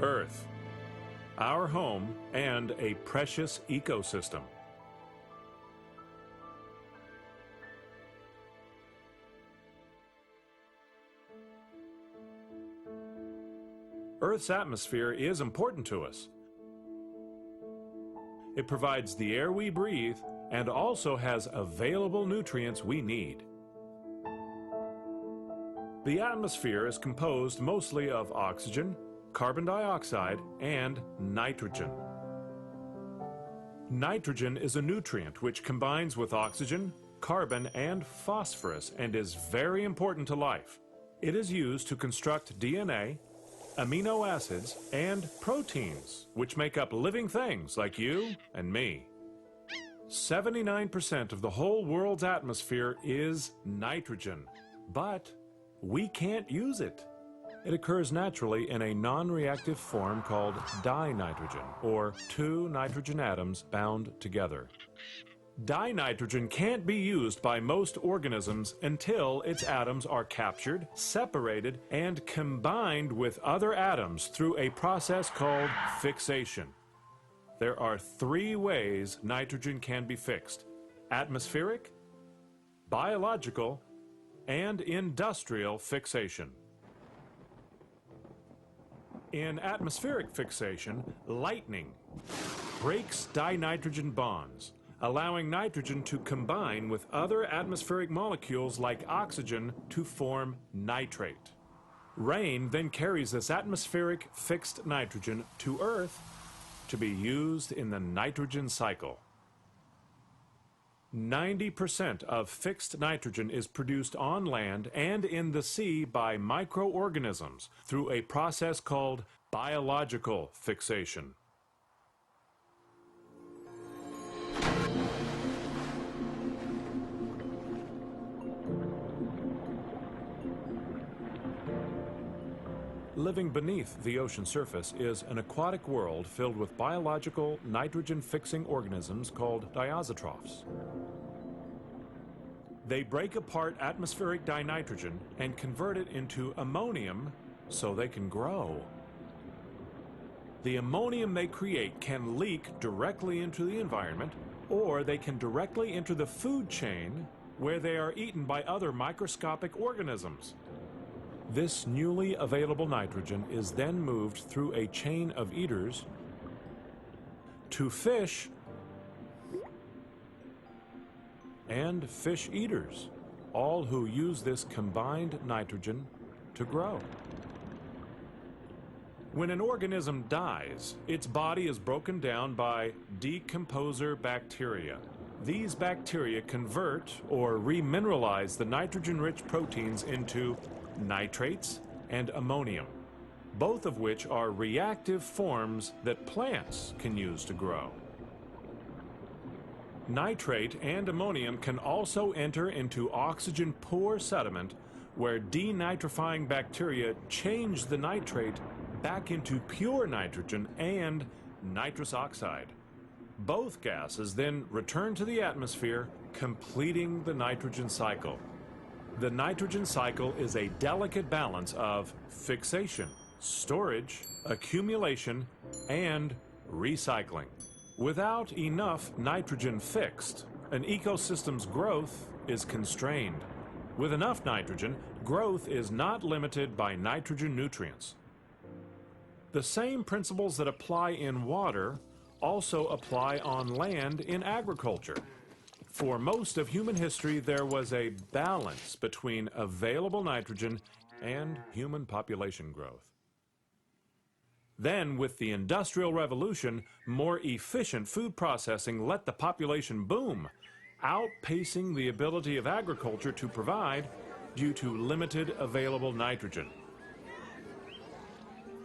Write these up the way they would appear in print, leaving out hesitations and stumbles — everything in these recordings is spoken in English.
Earth, our home and a precious ecosystem. Earth's atmosphere is important to us. It provides the air we breathe and also has available nutrients we need. The atmosphere is composed mostly of oxygen, carbon dioxide, and nitrogen. Nitrogen is a nutrient which combines with oxygen, carbon, and phosphorus and is very important to life. It is used to construct DNA, amino acids, and proteins, which make up living things like you and me. 79% of the whole world's atmosphere is nitrogen, but we can't use it. It occurs naturally in a non-reactive form called dinitrogen, or two nitrogen atoms bound together. Dinitrogen can't be used by most organisms until its atoms are captured, separated, and combined with other atoms through a process called fixation. There are three ways nitrogen can be fixed: atmospheric, biological, and industrial fixation. In atmospheric fixation, lightning breaks dinitrogen bonds, allowing nitrogen to combine with other atmospheric molecules like oxygen to form nitrate. Rain then carries this atmospheric fixed nitrogen to Earth to be used in the nitrogen cycle. 90% of fixed nitrogen is produced on land and in the sea by microorganisms through a process called biological fixation. Living beneath the ocean surface is an aquatic world filled with biological nitrogen-fixing organisms called diazotrophs. They break apart atmospheric dinitrogen and convert it into ammonium so they can grow. The ammonium they create can leak directly into the environment, or they can directly enter the food chain where they are eaten by other microscopic organisms. This newly available nitrogen is then moved through a chain of eaters to fish and fish eaters, all who use this combined nitrogen to grow. When an organism dies, its body is broken down by decomposer bacteria. These bacteria convert or remineralize the nitrogen-rich proteins into nitrates and ammonium, both of which are reactive forms that plants can use to grow. Nitrate and ammonium can also enter into oxygen-poor sediment where denitrifying bacteria change the nitrate back into pure nitrogen and nitrous oxide. Both gases then return to the atmosphere, completing the nitrogen cycle. The nitrogen cycle is a delicate balance of fixation, storage, accumulation, and recycling. Without enough nitrogen fixed, an ecosystem's growth is constrained. With enough nitrogen, growth is not limited by nitrogen nutrients. The same principles that apply in water also apply on land in agriculture. For most of human history, there was a balance between available nitrogen and human population growth. Then, with the Industrial Revolution, more efficient food processing let the population boom, outpacing the ability of agriculture to provide due to limited available nitrogen.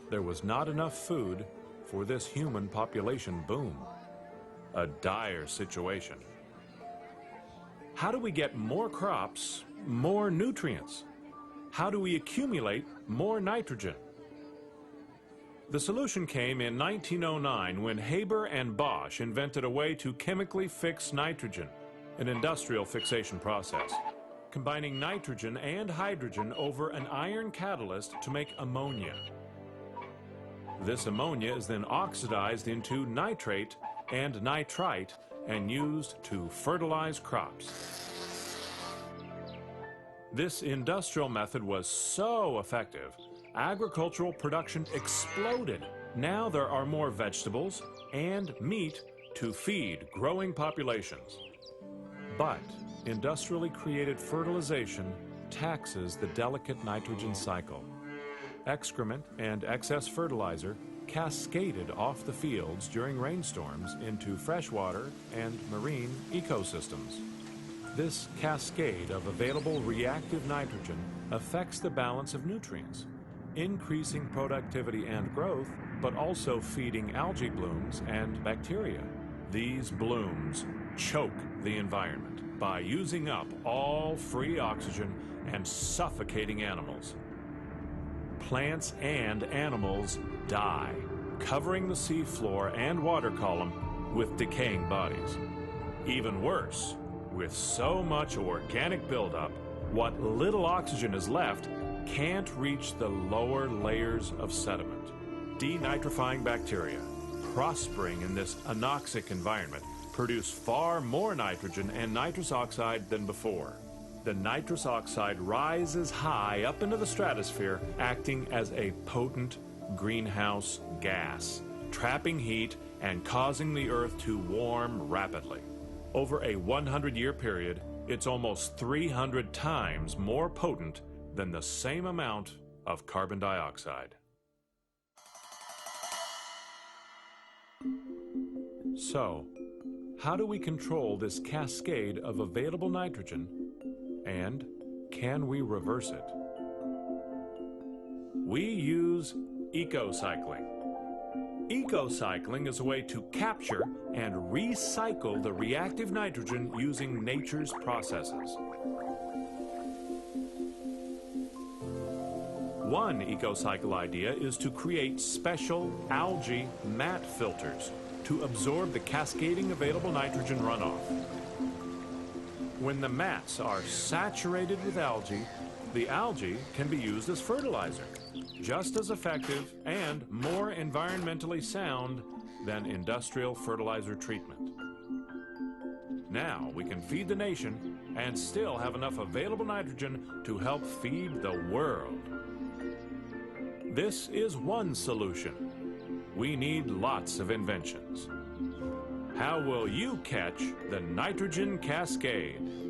There was not enough food for this human population boom. A dire situation. How do we get more crops, more nutrients? How do we accumulate more nitrogen? The solution came in 1909 when Haber and Bosch invented a way to chemically fix nitrogen, an industrial fixation process, combining nitrogen and hydrogen over an iron catalyst to make ammonia. This ammonia is then oxidized into nitrate and nitrite and used to fertilize crops. This industrial method was so effective, agricultural production exploded. Now there are more vegetables and meat to feed growing populations. But industrially created fertilization taxes the delicate nitrogen cycle. Excrement and excess fertilizer cascaded off the fields during rainstorms into freshwater and marine ecosystems. This cascade of available reactive nitrogen affects the balance of nutrients, increasing productivity and growth, but also feeding algae blooms and bacteria. These blooms choke the environment by using up all free oxygen and suffocating animals. Plants and animals die, covering the seafloor and water column with decaying bodies. Even worse, with so much organic buildup, what little oxygen is left can't reach the lower layers of sediment. Denitrifying bacteria, prospering in this anoxic environment, produce far more nitrogen and nitrous oxide than before. The nitrous oxide rises high up into the stratosphere, acting as a potent greenhouse gas, trapping heat and causing the Earth to warm rapidly. Over a 100-year period, it's almost 300 times more potent than the same amount of carbon dioxide. So, how do we control this cascade of available nitrogen, and can we reverse it? We use eco-cycling. Eco-cycling is a way to capture and recycle the reactive nitrogen using nature's processes. One eco-cycle idea is to create special algae mat filters to absorb the cascading available nitrogen runoff. When the mats are saturated with algae, the algae can be used as fertilizer, just as effective and more environmentally sound than industrial fertilizer treatment. Now we can feed the nation and still have enough available nitrogen to help feed the world. This is one solution. We need lots of inventions. How will you catch the nitrogen cascade?